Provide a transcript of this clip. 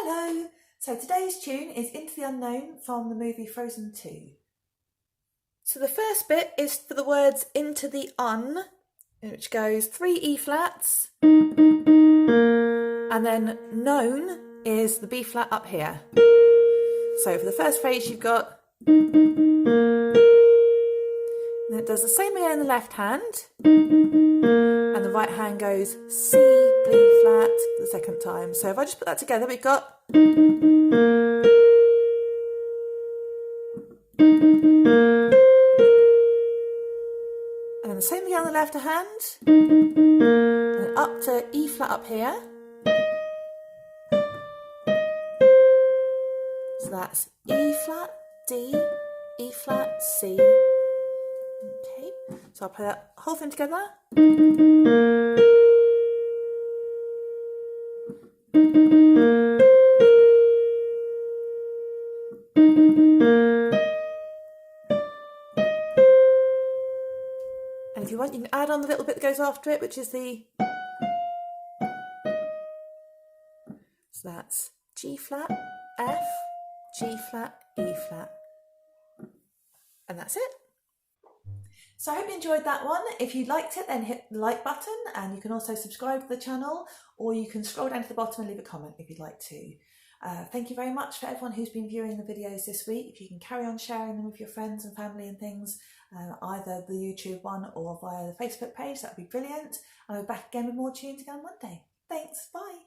Hello! So today's tune is Into the Unknown from the movie Frozen 2. So the first bit is for the words into the un, which goes 3 E flats, and then known is the B flat up here. So for the first phrase you've got, and it does the same again in the left hand, and the right hand goes C, B flat for the second time. So if I just put that together, we've got and then the same again on the left hand, and then up to E flat up here. So that's E flat, D, E flat, C. Okay, so I'll play that whole thing together. And if you want, you can add on the little bit that goes after it, which is the... So that's G flat, F, G flat, E flat. And that's it. So I hope you enjoyed that one. If you liked it, then hit the like button, and you can also subscribe to the channel, or you can scroll down to the bottom and leave a comment if you'd like to. Thank you very much for everyone who's been viewing the videos this week. If you can carry on sharing them with your friends and family and things, either the YouTube one or via the Facebook page, that would be brilliant. I'll be back again with more tunes again on Monday. Thanks, bye.